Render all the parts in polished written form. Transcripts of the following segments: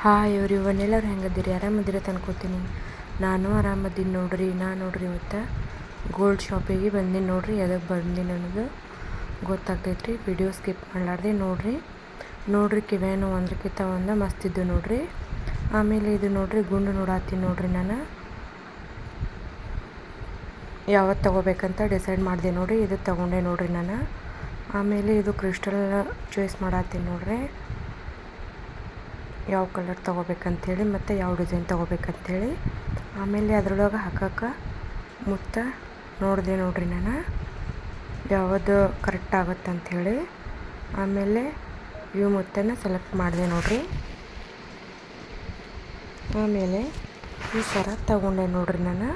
Hi everyone, ಎಲ್ಲರೂ ಹೆಂಗದಿರಿ? ಆರಾಮದಿರ ಅನ್ಕೋತೀನಿ. ನಾನು ಆರಾಮದೀನಿ ನೋಡ್ರಿ. ನೋಡ್ರಿ ಇವತ್ತು ಗೋಲ್ಡ್ ಶಾಪಿಗೆ ಬಂದೀನಿ ನೋಡ್ರಿ. ಅದಕ್ಕೆ ಬಂದೀನಿ ಅನ್ನೋದು ಗೊತ್ತಾಗ್ತೈತ್ರಿ. ವಿಡಿಯೋ ಸ್ಕಿಪ್ ಮಾಡಲಾರ್ದೆ ನೋಡ್ರಿ ಕಿವೇನು ಒಂದ್ರಕ್ಕಿಂತ ಒಂದು ಮಸ್ತಿದ್ದು ನೋಡ್ರಿ. ಆಮೇಲೆ ಇದು ನೋಡ್ರಿ ಗುಂಡು ನೋಡಾತೀನಿ ನೋಡ್ರಿ. ನಾನು ಯಾವತ್ತು ತೊಗೋಬೇಕಂತ ಡಿಸೈಡ್ ಮಾಡಿದೆ ನೋಡ್ರಿ. ಇದು ತೊಗೊಂಡೆ ನೋಡ್ರಿ ನಾನು. ಆಮೇಲೆ ಇದು ಕ್ರಿಸ್ಟಲ್ ಚಾಯ್ಸ್ ಮಾಡತ್ತೀನಿ ನೋಡ್ರಿ, ಯಾವ ಕಲರ್ ತೊಗೋಬೇಕಂಥೇಳಿ ಮತ್ತು ಯಾವ ಡಿಸೈನ್ ತೊಗೋಬೇಕಂಥೇಳಿ. ಆಮೇಲೆ ಅದ್ರೊಳಗೆ ಹಾಕಕ್ಕೆ ಮುತ್ತ ನೋಡಿದೆ ನೋಡ್ರಿ ನಾನು, ಯಾವುದು ಕರೆಕ್ಟ್ ಆಗುತ್ತಂಥೇಳಿ. ಆಮೇಲೆ ಇವು ಮುತ್ತನ್ನು ಸೆಲೆಕ್ಟ್ ಮಾಡಿದೆ ನೋಡ್ರಿ. ಆಮೇಲೆ ಈ ಸರ ತಗೊಂಡೆ ನೋಡ್ರಿ ನಾನು.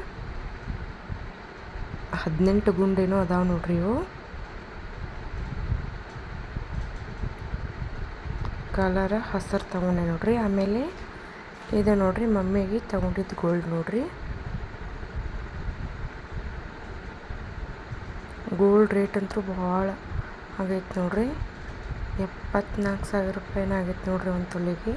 18 ಗುಂಡೇನೋ ಅದಾವೆ ನೋಡ್ರಿ ಇವು. ಕಲರ ಹಸಿರು ತೊಗೊಂಡೆ ನೋಡ್ರಿ. ಆಮೇಲೆ ಇದು ನೋಡ್ರಿ ಮಮ್ಮಿಗೆ ತೊಗೊಂಡಿದ್ದು ಗೋಲ್ಡ್ ನೋಡ್ರಿ. ಗೋಲ್ಡ್ ರೇಟ್ ಅಂತೂ ಭಾಳ ಆಗೈತೆ ನೋಡ್ರಿ. 74,000 ರೂಪಾಯಿನ ಆಗೈತೆ ನೋಡ್ರಿ ಒಂದು ತೊಲೆಗೆ.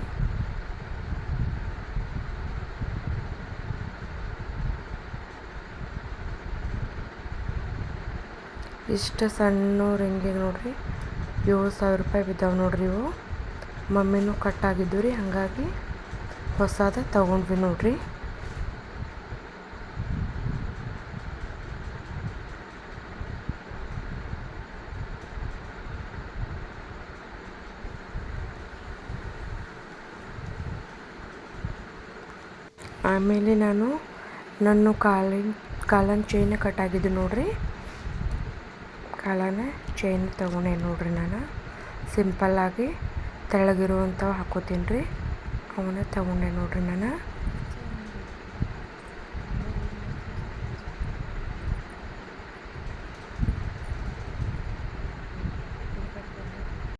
ಇಷ್ಟು ಸಣ್ಣ ರಿಂಗಿಗೆ ನೋಡ್ರಿ 7,000 ರೂಪಾಯಿ ಬಿದ್ದಾವೆ ನೋಡ್ರಿ ಇವು. ಮಮ್ಮಿನೂ ಕಟ್ಟಾಗಿದ್ದು ರೀ, ಹಾಗಾಗಿ ಹೊಸದ ತೊಗೊಂಡ್ವಿ ನೋಡ್ರಿ. ಆಮೇಲೆ ನಾನು ನನ್ನ ಕಾಲನ ಚೈನ್ ಕಟ್ಟಾಗಿದ್ದು ನೋಡ್ರಿ. ಕಾಲನ ಚೈನ್ ತೊಗೊಂಡೆ ನೋಡ್ರಿ ನಾನು. ಸಿಂಪಲ್ಲಾಗಿ ತೆಳಗಿರುವಂಥವು ಹಾಕೋತೀನಿ ರೀ, ಅವನ್ನ ತೊಗೊಂಡೆ ನೋಡ್ರಿ ನಾನು.